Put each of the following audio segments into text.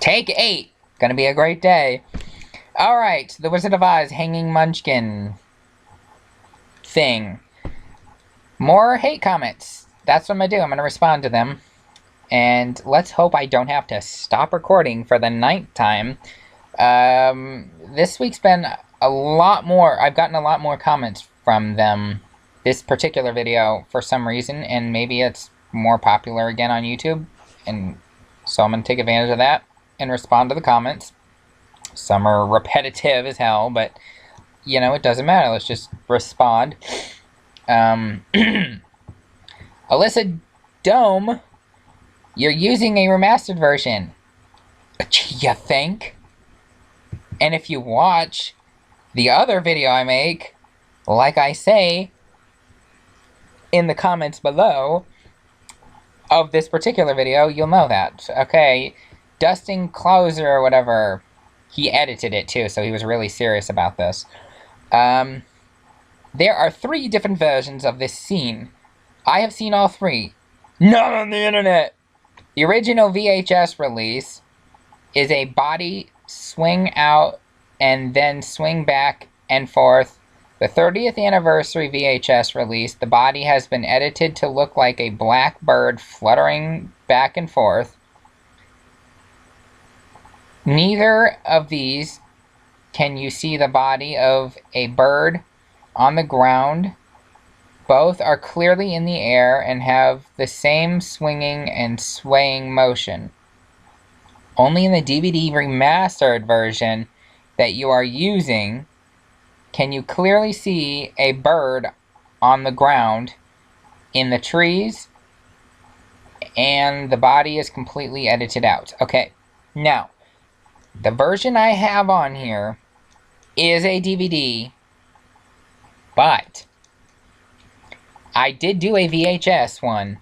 Take 8. Gonna be a great day. Alright, The Wizard of Oz Hanging Munchkin thing. More hate comments. That's what I'm gonna do. I'm gonna respond to them. And let's hope I don't have to stop recording for the 9th time. This week's been a lot more. I've gotten a lot more comments from them. This particular video for some reason, and maybe it's more popular again on YouTube. And so I'm gonna take advantage of that and respond to the comments. Some are repetitive as hell, but you know, it doesn't matter. Let's just respond. Alyssa Dome, you're using a remastered version. You think? And if you watch the other video I make, like I say in the comments below of this particular video, you'll know that. Okay, Dustin Closer or whatever, he edited it too, so he was really serious about this. There are 3 different versions of this scene. I have seen all 3. Not on the internet! The original VHS release is a body swing out and then swing back and forth. The 30th anniversary VHS release, the body has been edited to look like a black bird fluttering back and forth. Neither of these can you see the body of a bird on the ground. Both are clearly in the air and have the same swinging and swaying motion. Only in the DVD remastered version that you are using can you clearly see a bird on the ground in the trees, and the body is completely edited out. Okay, now, the version I have on here is a DVD, but I did do a VHS one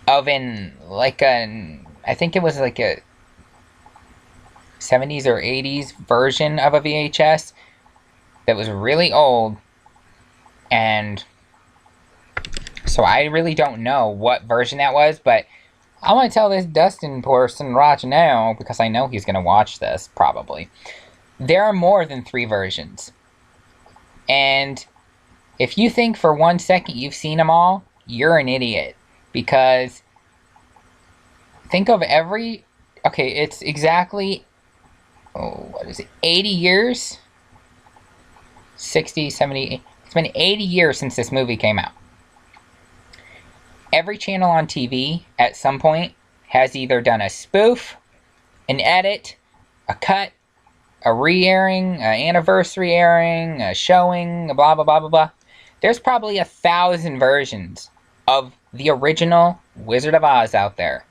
of I think it was like a 70s or 80s version of a VHS that was really old, and so I really don't know what version that was, but I want to tell this Dustin person right now, because I know he's going to watch this, probably. There are more than 3 versions. And if you think for 1 second you've seen them all, you're an idiot. Because think of every... Okay, it's exactly... what is it? 80 years? 60, 70... It's been 80 years since this movie came out. Every channel on TV, at some point, has either done a spoof, an edit, a cut, a re-airing, an anniversary airing, a showing, a blah, blah, blah, blah, blah. There's probably 1,000 versions of the original Wizard of Oz out there.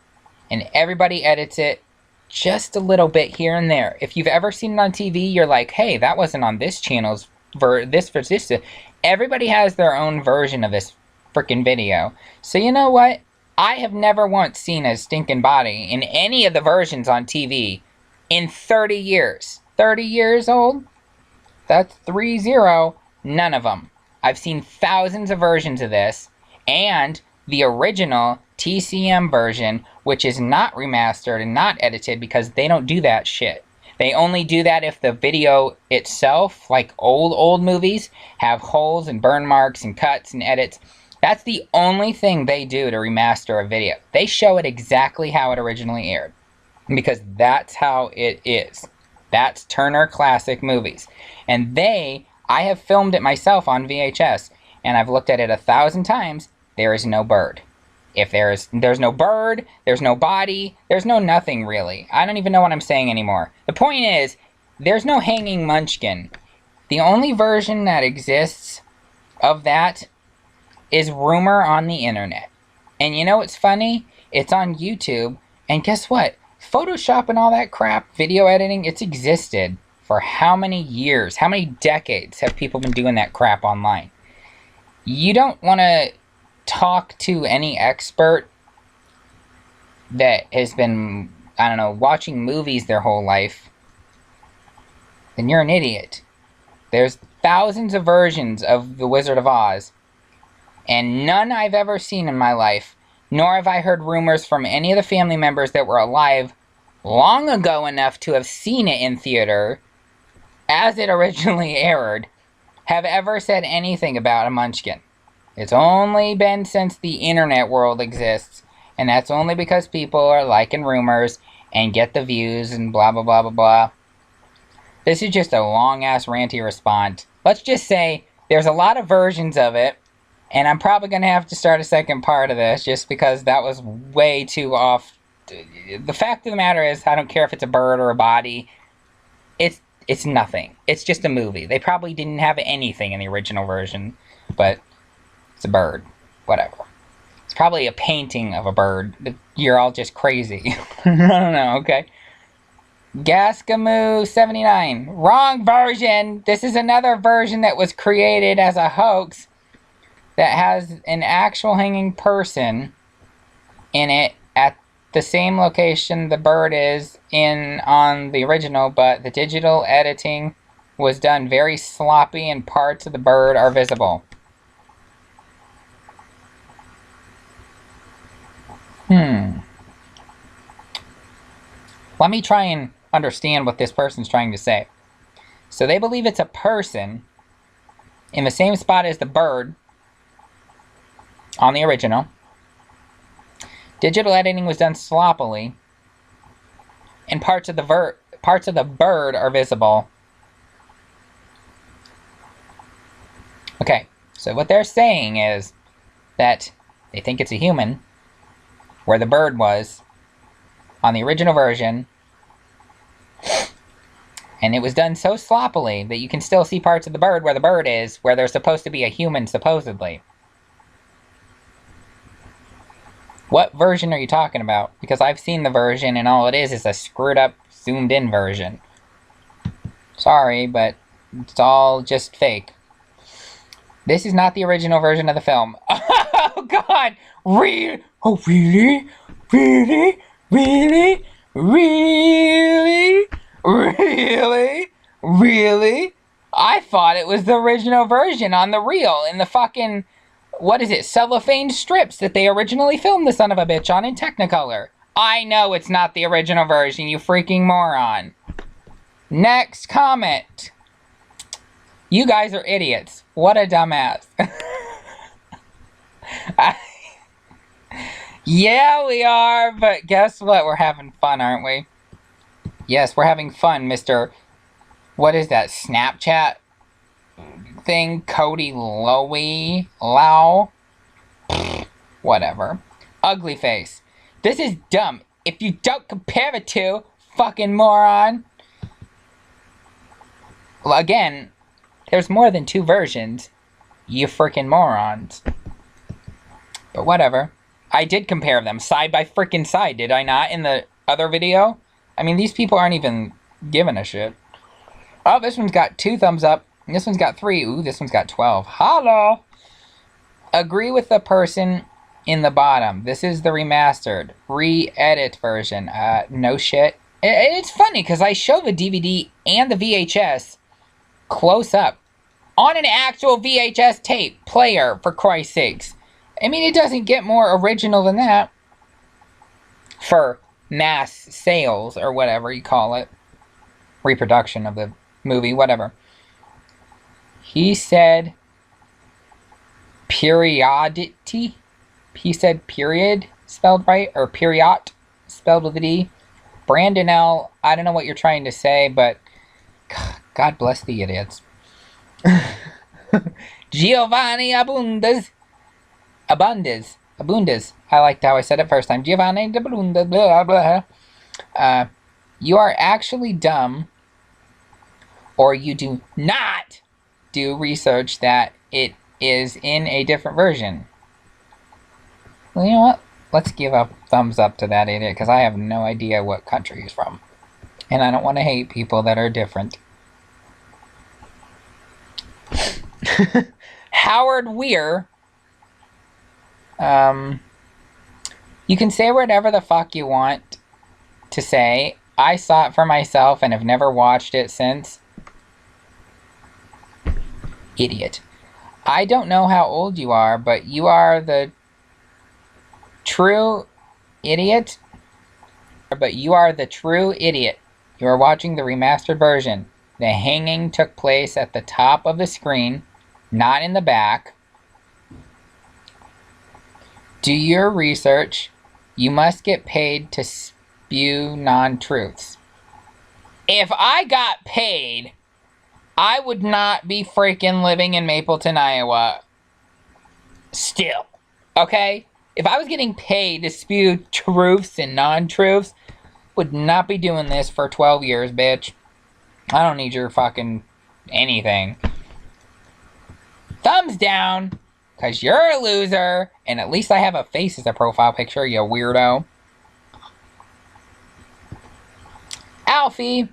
And everybody edits it just a little bit here and there. If you've ever seen it on TV, you're like, hey, that wasn't on this channel's this. Everybody has their own version of this freaking video. So you know what? I have never once seen a stinking body in any of the versions on TV in 30 years. 30 years old? That's 30. None of them. I've seen thousands of versions of this, and the original TCM version, which is not remastered and not edited, because they don't do that shit. They only do that if the video itself, like old movies, have holes and burn marks and cuts and edits. That's the only thing they do to remaster a video. They show it exactly how it originally aired, because that's how it is. That's Turner Classic Movies. And I have filmed it myself on VHS, and I've looked at it 1,000 times. There is no bird. If there's no bird, there's no body, there's no nothing really. I don't even know what I'm saying anymore. The point is, there's no hanging munchkin. The only version that exists of that is rumor on the internet. And you know what's funny? It's on YouTube, and guess what? Photoshop and all that crap, video editing, it's existed for how many years, how many decades have people been doing that crap online? You don't want to talk to any expert that has been, I don't know, watching movies their whole life, then you're an idiot. There's thousands of versions of The Wizard of Oz, and none I've ever seen in my life nor have I heard rumors from any of the family members that were alive long ago enough to have seen it in theater, as it originally aired, have ever said anything about a Munchkin. It's only been since the internet world exists, and that's only because people are liking rumors and get the views and blah blah blah blah blah. This is just a long-ass ranty response. Let's just say there's a lot of versions of it, and I'm probably going to have to start a second part of this just because that was way too off. The fact of the matter is, I don't care if it's a bird or a body. It's nothing. It's just a movie. They probably didn't have anything in the original version, but it's a bird. Whatever. It's probably a painting of a bird. You're all just crazy. I don't know, okay? Gaskamoo79. Wrong version! This is another version that was created as a hoax that has an actual hanging person in it at the same location the bird is in on the original, but the digital editing was done very sloppy and parts of the bird are visible. Let me try and understand what this person's trying to say. So they believe it's a person in the same spot as the bird on the original. Digital editing was done sloppily, and parts of the bird are visible. Okay, so what they're saying is that they think it's a human, where the bird was on the original version, and it was done so sloppily that you can still see parts of the bird where the bird is, where there's supposed to be a human, supposedly. What version are you talking about? Because I've seen the version, and all it is a screwed-up, zoomed-in version. Sorry, but it's all just fake. This is not the original version of the film. Oh, God! Really? Oh, really? Really? Really? Really? Really? Really? I thought it was the original version on the reel in the fucking, what is it, cellophane strips that they originally filmed the son of a bitch on in Technicolor. I know it's not the original version, you freaking moron. Next comment. You guys are idiots. What a dumbass. Yeah, we are, but guess what? We're having fun, aren't we? Yes, we're having fun, Mr. What is that, Snapchat thing? Cody Lowy? Lau? Whatever. Ugly face. This is dumb. If you don't compare the two, fucking moron. Well, again, there's more than two versions. You freaking morons. But whatever. I did compare them side by freaking side, did I not, in the other video? I mean, these people aren't even giving a shit. Oh, this one's got 2 thumbs up. And this one's got 3. Ooh, this one's got 12. Hello! Agree with the person in the bottom. This is the remastered, re-edit version. No shit. It's funny, because I show the DVD and the VHS close up on an actual VHS tape player, for Christ's sakes. I mean, it doesn't get more original than that. For mass sales, or whatever you call it. Reproduction of the movie, whatever. He said periodity. He said period, spelled right, or period, spelled with a D. Brandon L., I don't know what you're trying to say, but God bless the idiots. Giovanni Abundas. I liked how I said it first time. Giovanni Abundas, blah, blah. You are actually dumb, or you do not do research that it is in a different version. Well, you know what? Let's give a thumbs up to that idiot, because I have no idea what country he's from. And I don't want to hate people that are different. Howard Weir. You can say whatever the fuck you want to say. I saw it for myself and have never watched it since. Idiot. I don't know how old you are, but you are the true idiot. But you are the true idiot. You are watching the remastered version. The hanging took place at the top of the screen, not in the back. Do your research. You must get paid to spew non-truths. If I got paid, I would not be freaking living in Mapleton, Iowa. Still. Okay? If I was getting paid to spew truths and non-truths, would not be doing this for 12 years, bitch. I don't need your fucking anything. Thumbs down, because you're a loser, and at least I have a face as a profile picture, you weirdo. Alfie.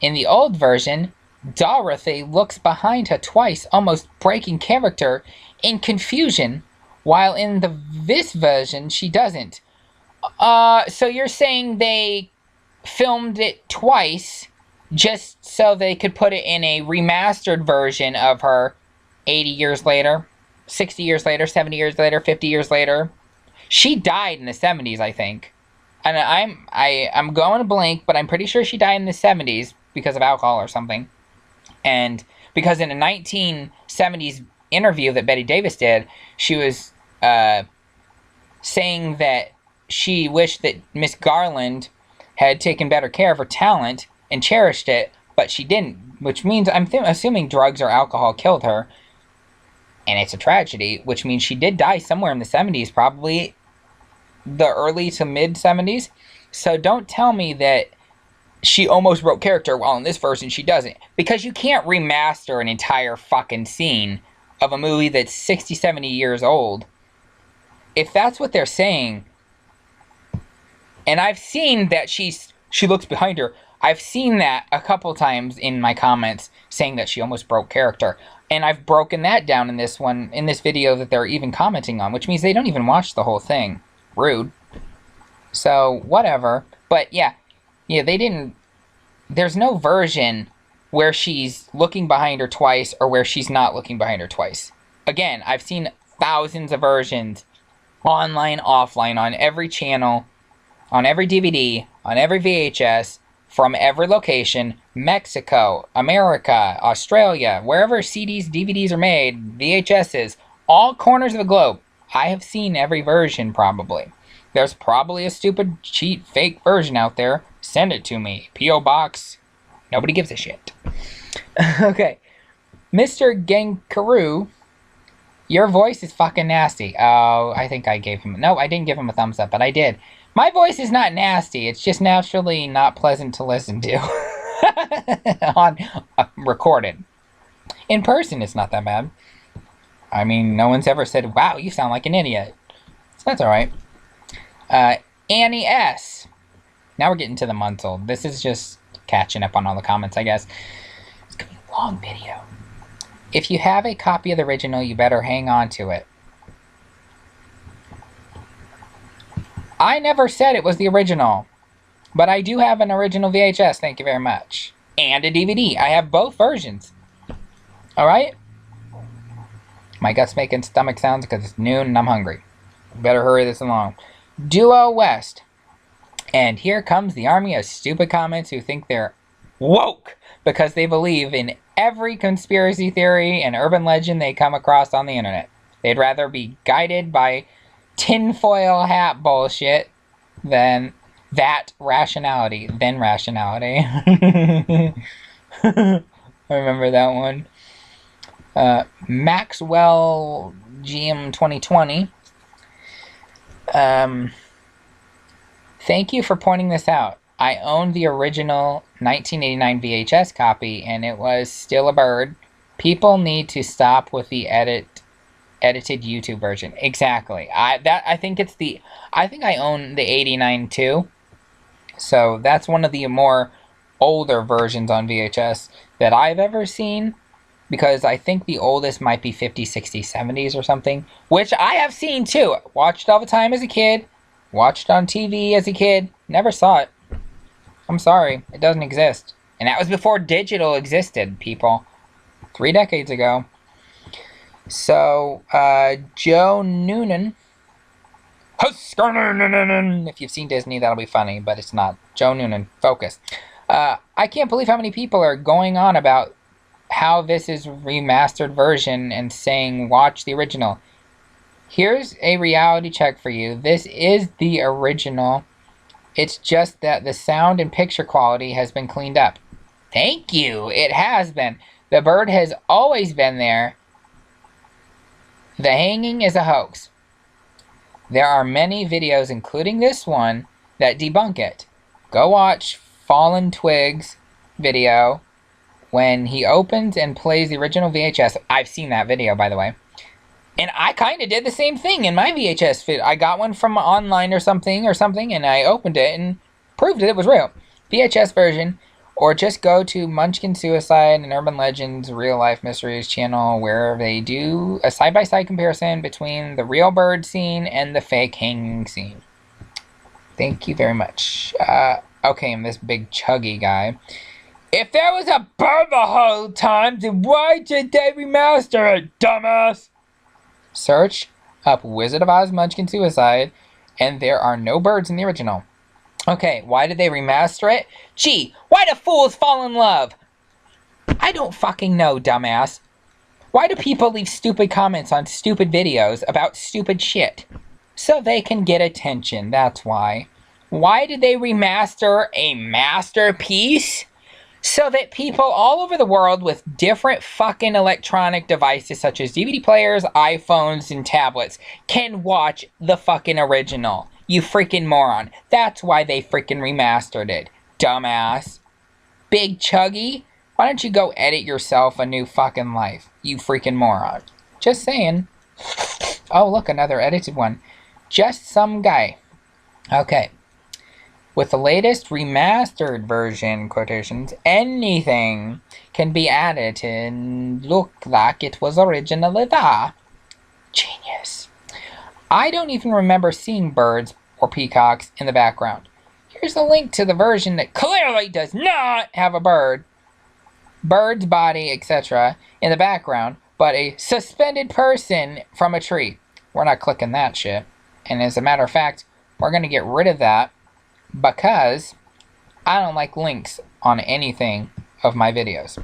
In the old version, Dorothy looks behind her twice, almost breaking character in confusion, while in this version, she doesn't. So you're saying they filmed it twice just so they could put it in a remastered version of her 80 years later, 60 years later, 70 years later, 50 years later. She died in the 70s, I think. And I'm going to blank, but I'm pretty sure she died in the 70s because of alcohol or something. And because in a 1970s interview that Betty Davis did, she was saying that she wished that Miss Garland had taken better care of her talent and cherished it, but she didn't, which means I'm assuming drugs or alcohol killed her, and it's a tragedy, which means she did die somewhere in the 70s, probably the early to mid 70s. So don't tell me that she almost broke character while in this version she doesn't, because you can't remaster an entire fucking scene of a movie that's 60, 70 years old. If that's what they're saying, and I've seen that she looks behind her. I've seen that a couple times in my comments saying that she almost broke character. And I've broken that down in this video that they're even commenting on, which means they don't even watch the whole thing. Rude. So, whatever. But yeah, they didn't. There's no version where she's looking behind her twice or where she's not looking behind her twice. Again, I've seen thousands of versions, online, offline, on every channel, on every DVD, on every VHS, from every location, Mexico, America, Australia, wherever CDs, DVDs are made, VHSs, all corners of the globe. I have seen every version, probably. There's probably a stupid, cheat, fake version out there. Send it to me. P.O. Box. Nobody gives a shit. Okay. Mr. Genkaru, your voice is fucking nasty. Oh, I think I gave him... No, I didn't give him a thumbs up, but I did. My voice is not nasty. It's just naturally not pleasant to listen to. On recorded. In person, it's not that bad. I mean, no one's ever said, wow, you sound like an idiot. So that's alright. Annie S. Now we're getting to the months old. This is just catching up on all the comments, I guess. It's going to be a long video. If you have a copy of the original, you better hang on to it. I never said it was the original, but I do have an original VHS, thank you very much. And a DVD. I have both versions. Alright? My gut's making stomach sounds because it's noon and I'm hungry. Better hurry this along. Duo West. And here comes the army of stupid comments who think they're woke because they believe in every conspiracy theory and urban legend they come across on the internet. They'd rather be guided by tinfoil hat bullshit than rationality. I remember that one. Maxwell GM 2020. Thank you for pointing this out. I owned the original 1989 VHS copy and it was still a bird. People need to stop with the edited YouTube version. Exactly. I think I own the 89 too. So that's one of the more older versions on VHS that I've ever seen, because I think the oldest might be 50s, 60s, 70s or something, which I have seen too. Watched all the time as a kid. Watched on TV as a kid. Never saw it. I'm sorry. It doesn't exist. And that was before digital existed, people. 3 decades ago. So, Joe Noonan. If you've seen Disney, that'll be funny, but it's not. Joe Noonan, focus. I can't believe how many people are going on about how this is remastered version and saying watch the original. Here's a reality check for you. This is the original. It's just that the sound and picture quality has been cleaned up. Thank you. It has been. The bird has always been there. The hanging is a hoax. There are many videos, including this one, that debunk it. Go watch Fallen Twigs video when he opens and plays the original VHS. I've seen that video, by the way. And I kind of did the same thing in my VHS fit. I got one from online or something, and I opened it and proved it was real. VHS version, or just go to Munchkin Suicide and Urban Legends Real Life Mysteries channel, where they do a side-by-side comparison between the real bird scene and the fake hanging scene. Thank you very much. Okay, and this big chuggy guy. If there was a bird the whole time, then why did they remaster it, dumbass? Search up Wizard of Oz Munchkin Suicide, and there are no birds in the original. Okay, why did they remaster it? Gee, why do fools fall in love? I don't fucking know, dumbass. Why do people leave stupid comments on stupid videos about stupid shit? So they can get attention, that's why. Why did they remaster a masterpiece? So that people all over the world with different fucking electronic devices such as DVD players, iPhones, and tablets can watch the fucking original. You freaking moron. That's why they freaking remastered it. Dumbass. Big Chuggy, why don't you go edit yourself a new fucking life? You freaking moron. Just saying. Oh, look, another edited one. Just some guy. Okay. With the latest remastered version, quotations, anything can be added and look like it was originally there. Genius. I don't even remember seeing birds or peacocks in the background. Here's a link to the version that clearly does not have a bird, bird's body, etc. in the background, but a suspended person from a tree. We're not clicking that shit. And as a matter of fact, we're going to get rid of that because I don't like links on anything of my videos.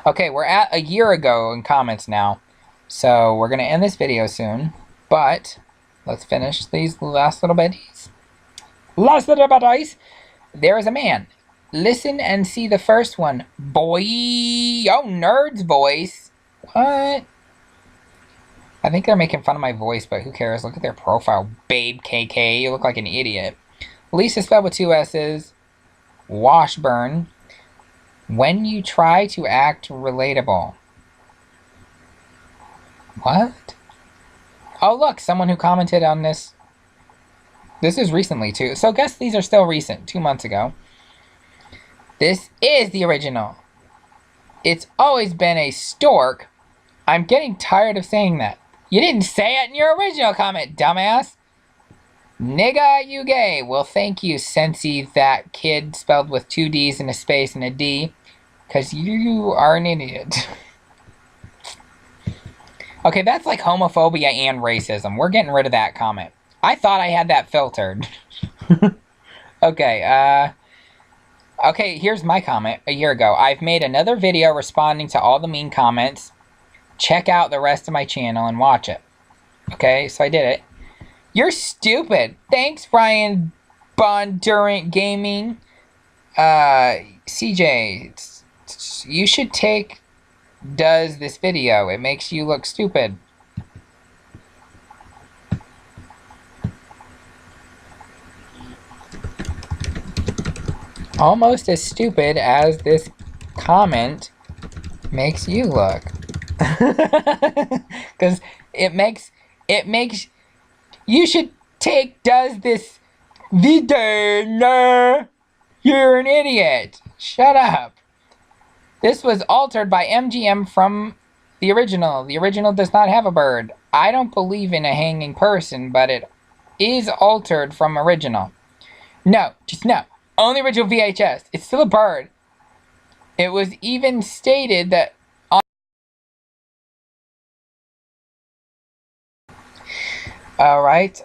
Okay, we're at a year ago in comments now, so we're going to end this video soon, but let's finish these last little bitties. Last little bitties! There is a man. Listen and see the first one. Boy! Oh, nerd's voice! What? I think they're making fun of my voice, but who cares? Look at their profile. Babe KK, you look like an idiot. Lisa spelled with 2 S's. Washburn. When you try to act relatable. What? Oh, look, someone who commented on this. This is recently, too. So I guess these are still recent, 2 months ago. This is the original. It's always been a stork. I'm getting tired of saying that. You didn't say it in your original comment, dumbass. Nigga, you gay. Well, thank you, Sensi, that kid spelled with 2 D's and a space and a D, because you are an idiot. Okay, that's like homophobia and racism. We're getting rid of that comment. I thought I had that filtered. Okay, okay, here's my comment a year ago. I've made another video responding to all the mean comments. Check out the rest of my channel and watch it. Okay, so I did it. You're stupid. Thanks, Ryan Bondurant Gaming. CJ, you should take does this video. It makes you look stupid. Almost as stupid as this comment makes you look. Because it makes you should take does this video. You're an idiot. Shut up. This was altered by MGM from the original. The original does not have a bird. I don't believe in a hanging person, but it is altered from original. No, just no. Only original VHS. It's still a bird. It was even stated that Alright,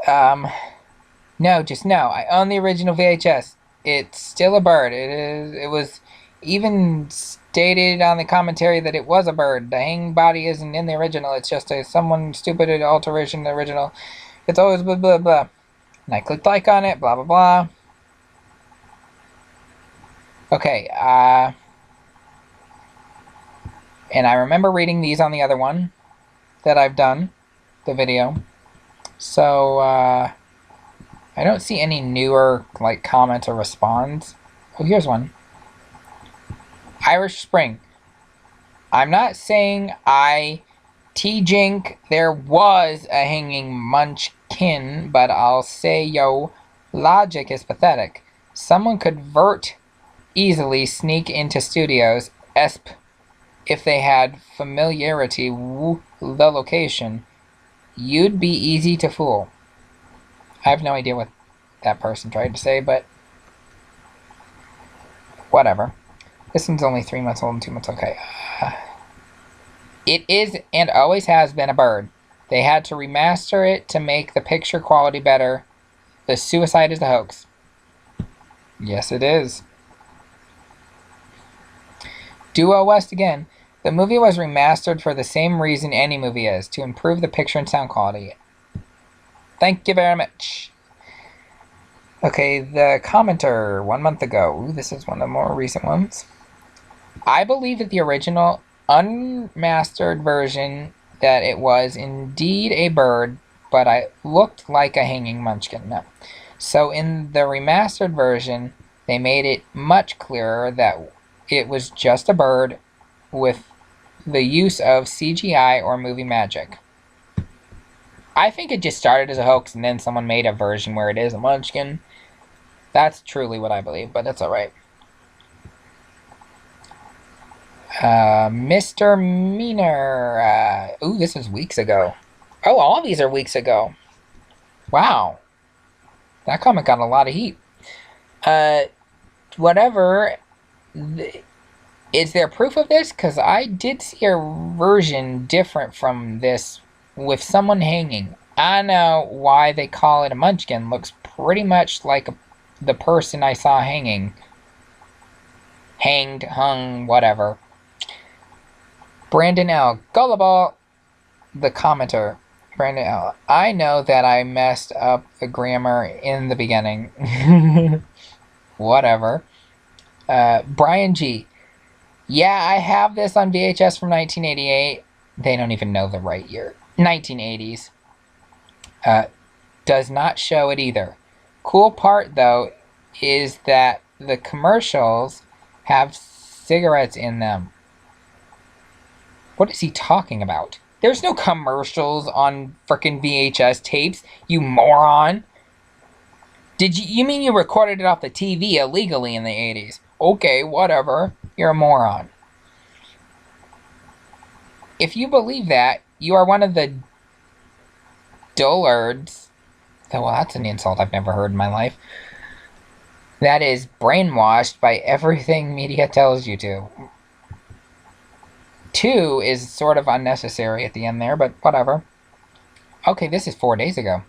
no, just no. I own the original VHS. It's still a bird. It was even stated on the commentary that it was a bird. The hanging body isn't in the original. It's just someone stupid alteration of the original. It's always blah, blah, blah. And I clicked like on it, blah, blah, blah. Okay, and I remember reading these on the other one that I've done, the video. So, I don't see any newer, like, comments or response. Oh, here's one. Irish Spring. I'm not saying T-Jink there was a hanging munchkin, but I'll say, yo, logic is pathetic. Someone could easily sneak into studios, if they had familiarity with the location. You'd be easy to fool. I have no idea what that person tried to say, but whatever. This one's only 3 months old and 2 months. Okay. It is and always has been a bird. They had to remaster it to make the picture quality better. The suicide is a hoax. Yes, it is. Duo West again. The movie was remastered for the same reason any movie is, to improve the picture and sound quality. Thank you very much. Okay, the commenter 1 month ago. Ooh, this is one of the more recent ones. I believe that the original unmastered version that it was indeed a bird, but I looked like a hanging munchkin. No. So in the remastered version, they made it much clearer that it was just a bird with the use of CGI or movie magic. I think it just started as a hoax and then someone made a version where it is a munchkin. That's truly what I believe, but that's alright. Mr. Meaner. Ooh, this was weeks ago. Oh, all these are weeks ago. Wow. That comment got a lot of heat. Whatever. Is there proof of this? Because I did see a version different from this with someone hanging. I know why they call it a munchkin. Looks pretty much like the person I saw hanging. Hanged, hung, whatever. Brandon L. Gullible, the commenter. Brandon L. I know that I messed up the grammar in the beginning. Whatever. Brian G. Yeah, I have this on VHS from 1988. They don't even know the right year. 1980s. Does not show it either. Cool part, though, is that the commercials have cigarettes in them. What is he talking about? There's no commercials on frickin' VHS tapes, you moron. You mean you recorded it off the TV illegally in the 80s? Okay, whatever. You're a moron. If you believe that, you are one of the dullards. Well, that's an insult I've never heard in my life. That is brainwashed by everything media tells you to. 2 is sort of unnecessary at the end there, but whatever. Okay, this is 4 days ago.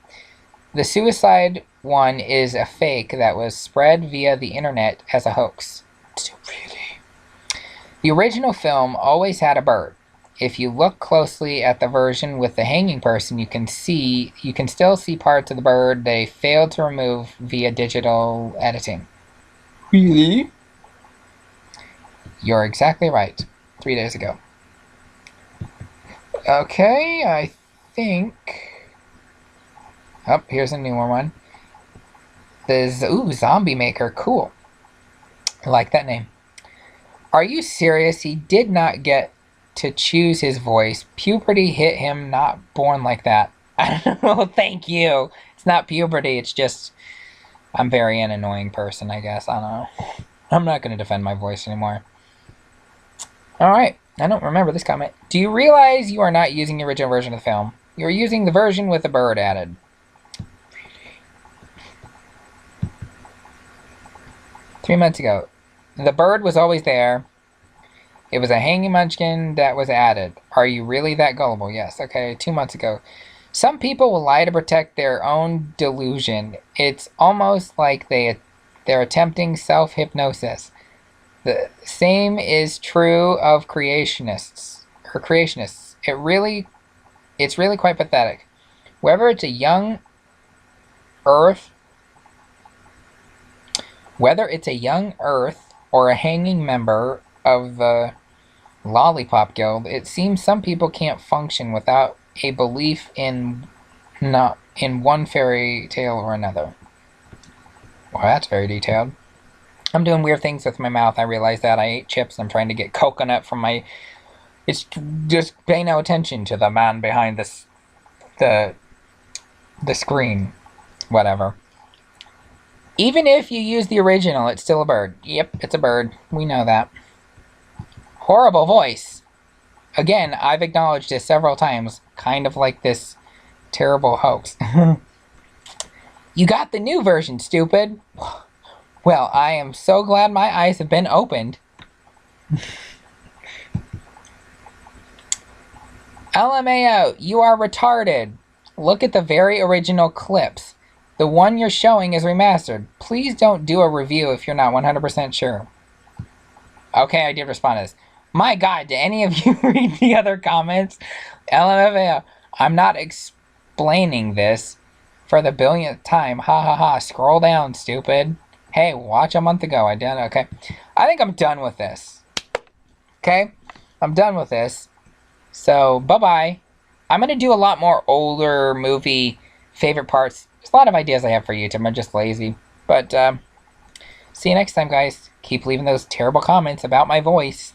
The suicide one is a fake that was spread via the internet as a hoax. Really? The original film always had a bird. If you look closely at the version with the hanging person, you can still see parts of the bird they failed to remove via digital editing. Really? You're exactly right. 3 days ago. Okay, I think... Oh, here's a newer one. Ooh, Zombie Maker. Cool. I like that name. Are you serious? He did not get to choose his voice. Puberty hit him, not born like that. I don't know, thank you. It's not puberty, it's just... I'm very an annoying person, I guess. I don't know. I'm not going to defend my voice anymore. Alright, I don't remember this comment. Do you realize you are not using the original version of the film? You're using the version with the bird added. 3 months ago. The bird was always there. It was a hanging munchkin that was added. Are you really that gullible? Yes. Okay, 2 months ago. Some people will lie to protect their own delusion. It's almost like they're attempting self-hypnosis. The same is true of creationists. It's really quite pathetic. Whether it's a young Earth or a hanging member of the Lollipop Guild, it seems some people can't function without a belief in one fairy tale or another. Well, that's very detailed. I'm doing weird things with my mouth. I realize that I ate chips. I'm trying to get coconut from my... It's just pay no attention to the man behind the screen. Whatever. Even if you use the original, it's still a bird. Yep, it's a bird. We know that. Horrible voice. Again, I've acknowledged this several times. Kind of like this terrible hoax. You got the new version, stupid. Well, I am so glad my eyes have been opened. LMAO, you are retarded. Look at the very original clips. The one you're showing is remastered. Please don't do a review if you're not 100% sure. Okay, I did respond to this. My God, did any of you read the other comments? LMFAO, I'm not explaining this for the billionth time. Ha ha ha. Scroll down, stupid. Hey, watch a month ago. I did. Okay. I think I'm done with this. Okay? I'm done with this. So, bye-bye. I'm going to do a lot more older movie favorite parts. There's a lot of ideas I have for YouTube. I'm just lazy. But, see you next time, guys. Keep leaving those terrible comments about my voice.